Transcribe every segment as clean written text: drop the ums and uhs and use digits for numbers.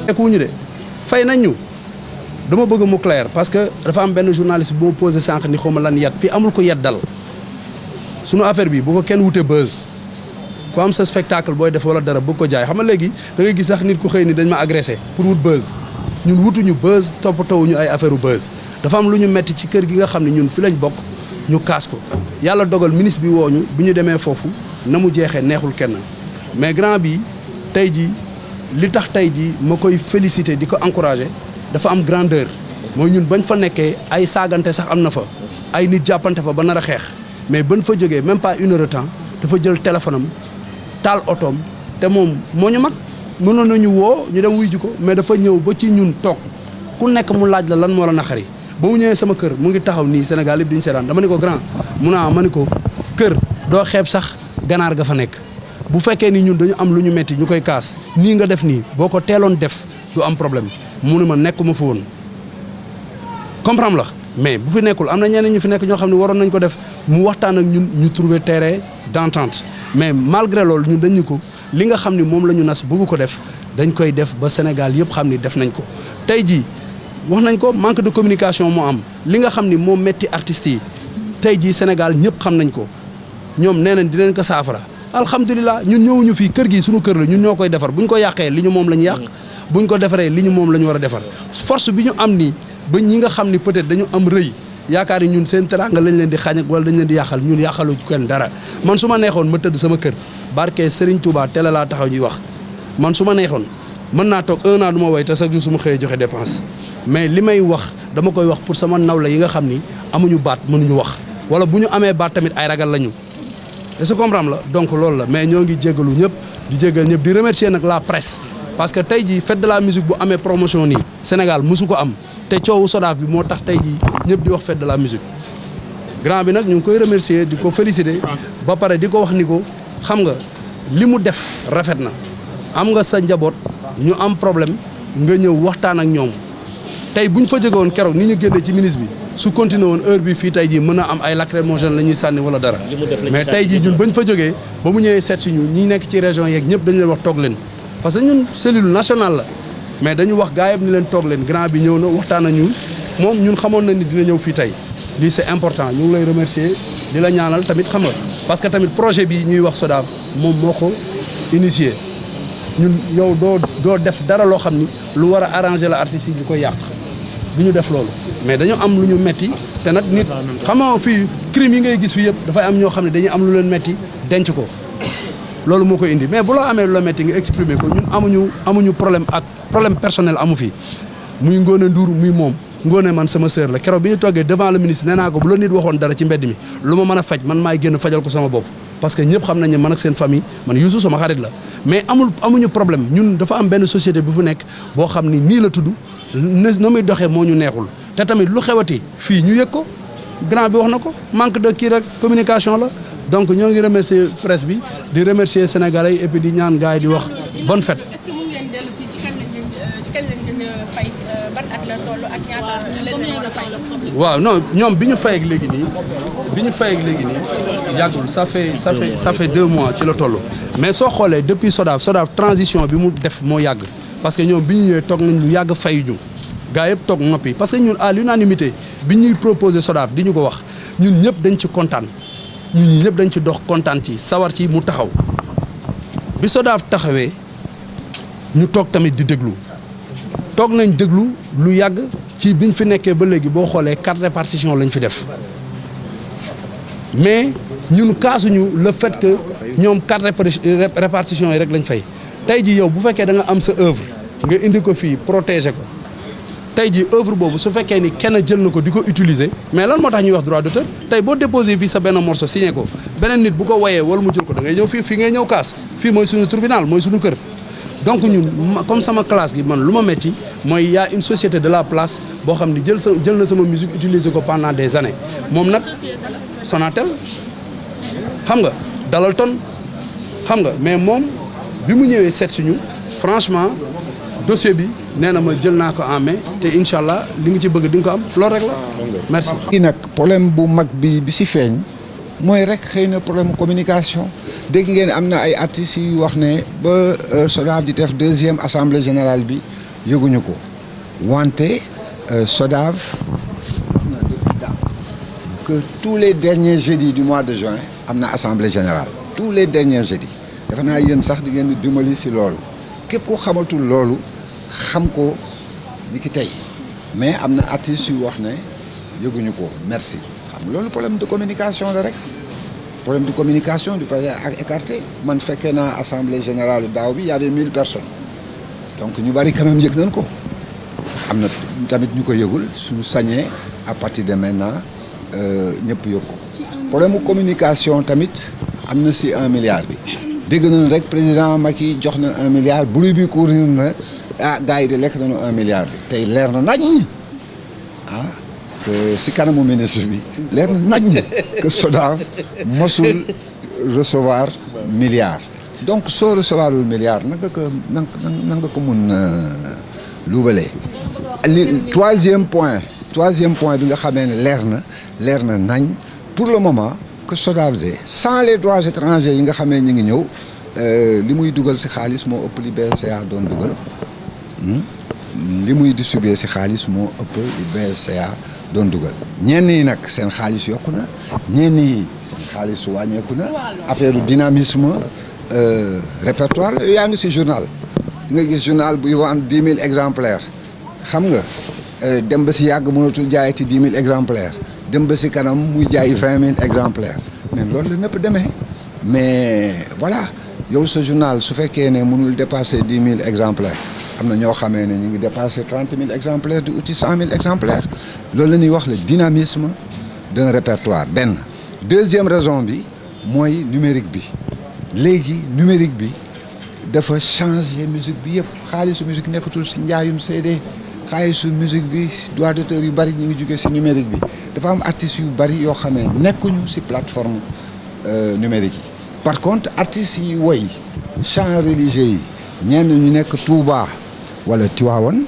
nekkuñu de fay nañ ñu dama bëgg mu clair parce que dafa am benn journaliste bu ma posé sànq ni xaw ma lan yat fii amul ko yat dal sunu affaire bi bu ko kenn wute buzz ku am sa spectacle booy def wala dara bëgg ko jaay xam nga léegi da ngay gis sax nit ku xëy ni dañ ma agressé pour wut buzz ñun wutuñu buzz toppatawuñu ay affaire u buzz dafa am lu ñu metti ci kër gi nga xam ne ñun fi lañ bokk ñu kaas ko yàlla dogal ministre bi wooñu bi ñu demee foofu na mu jeexee neexul kenn mais grand bi tey ji li tax tey ji ma koy féliciter di ko encourager dafa am grandeur mooy ñun bañ fa nekkee ay saagante sax am na fa ay nit jàppante fa ba nar a xeex mais bañ fa jógee même pas une heure de temps dafa jël téléphone am taal otoom te moom moo ñu mag mënoon nañu woo ñu dem wuy ji ko mais dafa ñëw ba ci ñun toog ku nekk mu laaj la lan moo la naqari ba mu ñëwee sama kër mu ngi taxaw nii Sénégal yëpp duñu seetaan dama ne ko grand mu naa ma ne ko kër doo xeeb sax ganaar ga fa nekk bu fekkee ni ñun dañu am lu ñu metti ñu koy kaas nii nga def nii boo ko teeloon def du am problème mu ne ma nekkuma fa woon comprendre la mais bu fi nekkul am na ñeneen ñu fi nekk ñoo xam ne waroon nañ ko def mu waxtaan ak ñun ñu trouver terrain d'entente mais malgré loolu ñun dañ ñu ko li nga xam ni moom la ñu nas bëgg ko def dañ koy def ba Sénégal yëpp xam ni def nañ ko tey jii wax nañ ko manque de communication moo am li nga xam ni moo metti artistes yi tey jii Sénégal ñëpp xam nañ ko ñoom nee nañ dinañ ko saafara alhamdulilah ñun ñëwuñu fii kër gi suñu kër la ñun ñoo koy defar bu ñu ko yàqee li ñu moom la ñu yàq bu ñu ko defaree li ñu moom la ñu war a defar force bi ñu am nii ba ñi nga xam ni peut-être dañu am rëy yaakaar ni ñun seen teranga lañ leen di xañ wala dañ leen di yàqal ñun yàqalu kenn dara man su ma neexoon ma tëdd sama kër barke Serigne Touba télé laa taxaw ñuy wax man su ma neexoon mën naa toog 1 an du ma woy te chaque jour su ma xëyee joxe dépense mais li may wax dama koy wax pour sama nawle yi nga xam ni amuñu baat mënuñu wax wala bu ñu amee baat tamit ay ragal lañu est-ce que comprendre la donc loolu la mais ñoo ngi jéggalu ñëpp di jéggal ñëpp di remercier nag la presse parce que tey jii fête de la musique bu amee promotion nii Sénégal mosu ko am te coowu Sodav bi moo tax tey jii ñëpp di wax fête de la musique grand bi nag ñu ngi koy remercier di ko féliciter ba pare di ko wax ni ko xam nga li mu def rafet na am nga sa njaboot ñu am problème nga ñëw waxtaan ak ñoom tey bu ñu fa jóge woon keroog ni ñu génnee ci ministre bi su continué woon heure bi fii tey jii mën a am ay lacrymogène la ñuy sànni wala dara mais tey jii ñun bañ fa jógee ba mu ñëwee seet si ñu ñi nekk ci région yeeg ñëpp dañu leen wax toog leen parce que ñun cellule nationale la mais dañu wax gaa yëpp ni leen toog leen grand bi ñëw na waxtaan ak ñun moom ñun xamoon na ni dina ñëw fii tey lii c'est important ñu ngi lay remercier di la ñaanal tamit xam nga parce que tamit projet bi ñuy wax Sodav moom moo ko initié ñun yow doo def dara loo xam ni lu war a arranger la artistes yi ñu koy yàq du ñu def loolu mais dañu am lu ñu metti te nag nit xam nga fii crime yi ngay gis fii yëpp dafay am ñoo xam ne dañuy am lu leen metti denc ko loolu moo koy indi mais bu la amee lu la metti nga exprimer ko ñun amuñu problème ak problème personnel amu fi muy Ngone Ndour muy moom Ngone man sama sœur la keroog bi ñu toggee devant le ministre nee naa ko bu la nit waxoon dara ci mbedd mi lu ma mën a faj man maay génn fajal ko sama bopp parce que ñëpp xam nañ ne man ak seen famille man Youssou sama xarit la mais amuñu problème ñun dafa am benn société bu fu nekk boo xam ni nii la tudd na muy doxee moo ñu neexul te tamit lu xewati fii ñu yëg ko grand bi wax na ko manque de kii rek communication la donc ñoo ngi remercier presse bi di remercier sénégalais yi et puis di ñaan gars yi di wax bonne fête. est-ce que mën ngeen dellu si ci kañ lañ leen fay ban at la toll ak ñaata fay. waaw non ñoom bi ñu fay ak léegi nii yàggul ça fait 2 mois ci la toll mais soo xoolee depuis Sodav transition bi mu def moo yàgg parce que ñoom bi ñu ñëwee toog nañ lu yàgg fayuñu gars yëpp toog noppi parce que ñun à l'unanimité bi ñuy proposé Sodav di ñu ko wax ñun ñëpp dañ ci kontaan ñun ñëpp dañ ci dox kontaan ci sawar ci mu taxaw bi Sodav taxawee ñu toog tamit di déglu toog nañ déglu lu yàgg ci biñ fi nekkee ba léegi boo xoolee carte répartition lañ fi def mais ñun kaasuñu le fait que ñoom carte répartition yi rek lañ fay tey ji yow bu fekkee da nga am sa œuvre nga indi ko fii protéger ko tey ji œuvre boobu su fekkee ni kenn jël na ko di ko utiliser mais lan moo tax ñuy wax droit d'auteur tey boo déposé fii sa benn morceau signé ko beneen nit bu ko woyee wala mu jël ko da ngay ñëw fii ngay ñëw kaas fii mooy suñu tribunal mooy suñu kër donc ñun comme sama classe gi man lu ma metti mooy y a une société de la place boo xam ne jël na sama musique utiliser ko pendant des années moom nag Sonatel xam nga Dalalton xam nga mais moom bi mu ñëwee seet suñu franchement dossier bi nee na ma jël naa ko en main te incha allah li nga ci bëgg di nga ko am loolu rek la merci. kii nag problème bu mag bi si feeñ mooy rek xëy na problème communication dégg ngeen am na ay artistes yu wax ne ba SODAV di def 2e assemblée générale bi yëguñu ko wante SODAV wax na depuis daaw que tous les derniers jeudis du mois de juin am na assemblée générale tous les derniers jeudis defe naa yéen sax di ngeen dimbali si loolu képp ku xamatul loolu xam ko ni ki tey mais am na artistes yu wax ne yëguñu ko merci xam loolu problème de communication la rek problème de communication du projet ak écarté man fekkee naa assemblée générale daaw bi y avait 1000 personnes donc ñu bari quand même yëg nañ ko am na tamit ñu ko yëgul suñu sañee à partir de maintenant ñëpp yëg ko problème de communication tamit am na si 1 milliard bi dégg nañu rek président Macky jox na 1 milliard bruit bi courir na gars yi de lekk nañu 1 milliard bi tey leer na nañ que si kanamu ministre bi leer na nañ que SODAV mosul recevoir milliard donc soo recevoir lu milliard nanga ko mun luubalee li troisième point bi nga xamee ne leer na nañ pour le moment que SODAV de sans les droits étrangers yi nga xamee ñu ngi ñëw li muy dugal si xaalis moo ëpp li BCA doon dugal li muy distribuer si xaalis moo ëpp li BCA doon dugal ñenn yi nag seen xaalis yokku na ñenn yi seen xaalis wàññeeku na affaire dynamisme répertoire yooyu yaa ngi si journal di nga gis journal buy vendre 10 000 exemplaires xam nga dem ba si yàgg mënatul jaayati 10 000 exemplaires dem ba si kanam muy jaay 20 000 exemplaires mais loolu la nëpp demee mais voilà yow sa journal su fekkee ne mënul dépasser 10 000 exemplaires am na ñoo xamee ne ñu ngi dépasser 30 000 exemplaires di uti 100 000 exemplaires loolu la ñuy wax le dynamisme d'un répertoire benn deuxième raison bi mooy numérique bi léegi numérique bi dafa changer musique bi yëpp xaalisu musique nekkatul si njaayum CD xaalisu musique bi droit d'auteur yu bari ñu ngi jógee si numérique bi dafa am artistes yu bari yoo xamee nekkuñu si plateforme numérique yi par contre artistes yi woy chants religieux yi ñenn ñu nekk Touba wala Tivaouane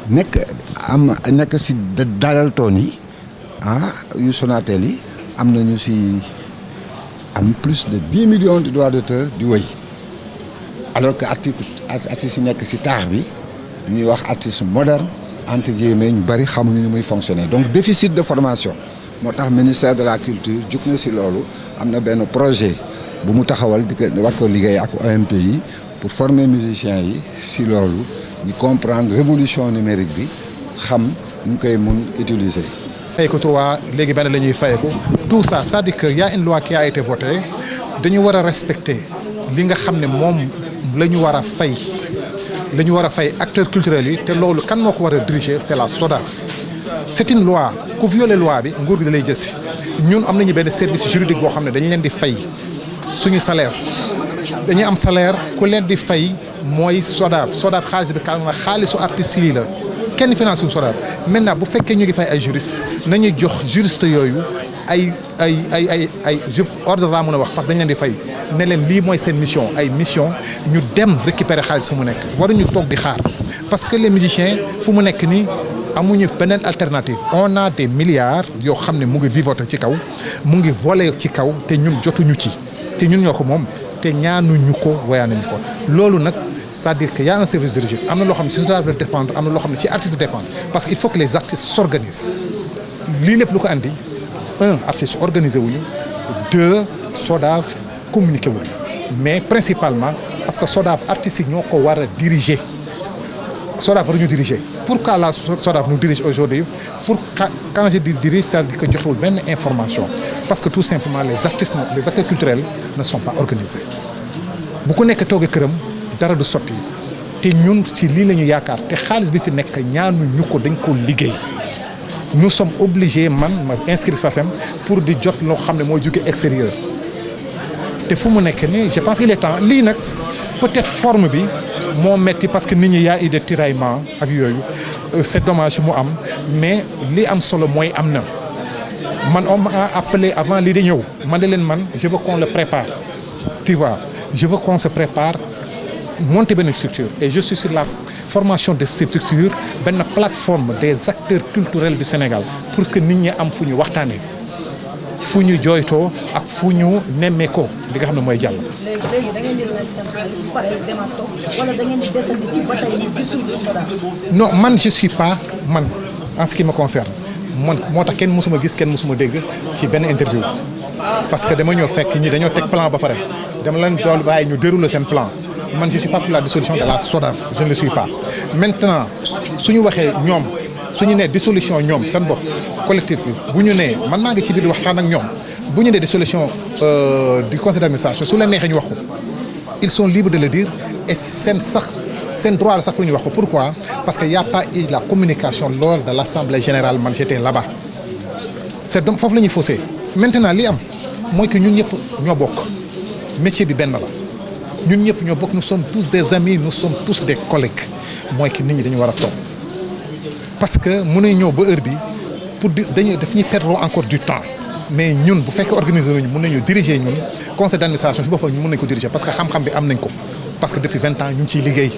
nekk si dalal toon yi yu Sonatel yi am nañu si am plus de 10 millions de droits d'auteur di woy alors que artistes yi nekk si taax bi ñuy wax artiste moderne entre guillemets ñu bari xamuñu ni muy fonctionner donc déficit de formation moo tax ministère de la culture jug na si loolu am na benn projet bu mu taxawal di ko war ko liggéey ak OMP yi pour former musiciens yi si loolu ñu comprendre révolution numérique bi xam ñu koy mun utiliser. fayeku 3 léegi benn la ñuy fayeku tout ça c'est-à-dire que y a une loi qui a été votée dañu war a respecter li nga xam ne moom la ñu war a fay acteurs culturels yi te loolu kan moo ko war a diriger c'est la SODAV. c'est une loi ku violer loi bi nguur gi da lay jësi ñun am nañu benn service juridique boo xam ne dañu leen di fay suñu salaire dañuy am salaire ku leen di fay mooy SODAV xaalis bi kan na xaalisu artistes yi la kenn finance suñu SODAV maintenant bu fekkee ñu ngi fay ay juristes nañuy jox juriste yooyu ay ordre laa mën a wax parce que dañ leen di fay ne leen lii mooy seen mission ay mission ñu dem récupérer xaalis fu mu nekk waruñu toog di xaar parce que les musiciens fu mu nekk nii amuñu beneen alternative on a des milliards yoo xam ne mu ngi vivoter ci kaw mu ngi voler ci kaw te ñun jotuñu ci te ñun ñoo ko moom te ñaanuñu ko woyaanuñu ko loolu nag c'est-à-dire que y a un service juridique am na loo xam ne si SODAV la dépendre am na loo xam ne ci artistes dépendre parce qu'il faut que les artistes s'organisent lii lépp lu ko andi artistes organisé wuñu 2 SODAV communiqué wuñu mais principalement parce que SODAV artistes yi ñoo ko war a diriger SODAV war ñu diriger pourquoi la SODAV nous dirige aujourd'hui quand je dis dirige c'est-à-dire que joxewul benn information parce que tout simplement les acteurs culturels ne sont pas organisés bu ko nekk toogee këram dara du sotti te ñun ci lii la ñu yaakaar te xaalis bi fi nekk ñaanuñu ko dañ ko liggéey nous sommes obligés ma inscrire SACEM pour di jot loo xam ne mooy jóge extérieur te fu mu nekk nii je pense qu'il est temps lii nag peut-être forme bi moo metti parce que nit ñi yaa eu des tiraillements ak yooyu c'est dommage mu am mais li am solo mooy am na man on m'a appelé avant lii di ñëw man de leen man je veux qu'on le prépare tu vois je veux qu'on se prépare monter benn structure et je suis sur la formation de cette structure benn plateforme des acteurs culturels du Sénégal pour que nit ñi am fu ñu waxtaanee fu ñu jooytoo ak fu ñu nemmeekoo li nga xam ne mooy jàll. léegi da ngeen di laaj seen xaalis bu paree demaat toog wala da ngeen di desandi ci ba tey ñu dissoudre SODAV. non man je suis pas man en ce qui me concerne man moo tax kenn mësuma gis kenn mësuma dégg ci benn interview parce que dama ñëw fekk ñi dañoo teg plan ba pare dama leen doon bàyyi ñu dérouler seen plan man je suis pas pour la dissolution de la SODAV je ne le suis pas. maintenant suñu waxee ñoom suñu nee dissolution ñoom seen bopp collectif bi bu ñu nee man maa ngi ci biir di waxtaan ak ñoom bu ñu nee dissolution du conseil d'administration su leen neexee ñu wax ko ils sont libres de le dire et seen droit la sax pour ñu wax ko pourquoi parce que y a pas eu la communication lors de l'assemblée générale man j'étais là-bas c'est donc foofu la ñuy faussé maintenant li am mooy que ñun ñëpp ñoo bokk métier bi benn la ñun ñëpp ñoo bokk nous sommes tous des amis nous sommes tous des collègues mooy que nit ñi dañu war a toog parce que mënuñ ñëw ba heure bi pour daf ñuy perdre encore du temps mais ñun bu fekkee organiser nañu mën nañu diriger ñun conseil d'administration si boppam ñu mën nañu ko diriger parce que xam-xam bi am nañ ko parce que depuis 20 ans ñu ngi ciy liggéey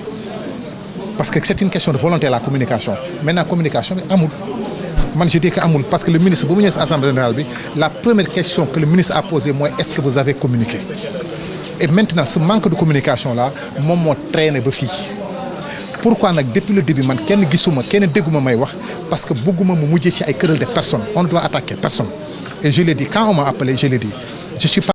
parce que c'est une question de volonté la communication maintenant communication bi amul man je dis que amul parce que le ministre bu mu ñëwee si assemblée générale bi la première question que le ministre a posée mooy est-ce que vous avez communiqué et maintenant ce manque de communication là moom moo traîné ba fii pourquoi nag depuis le début man kenn gisuma kenn dégguma may wax parce que bëgguma mu mujjee ci ay querelle de personnes on doit attaquer personne et je l'ai dit quand on m'a appelé je l'ai dit je suis pas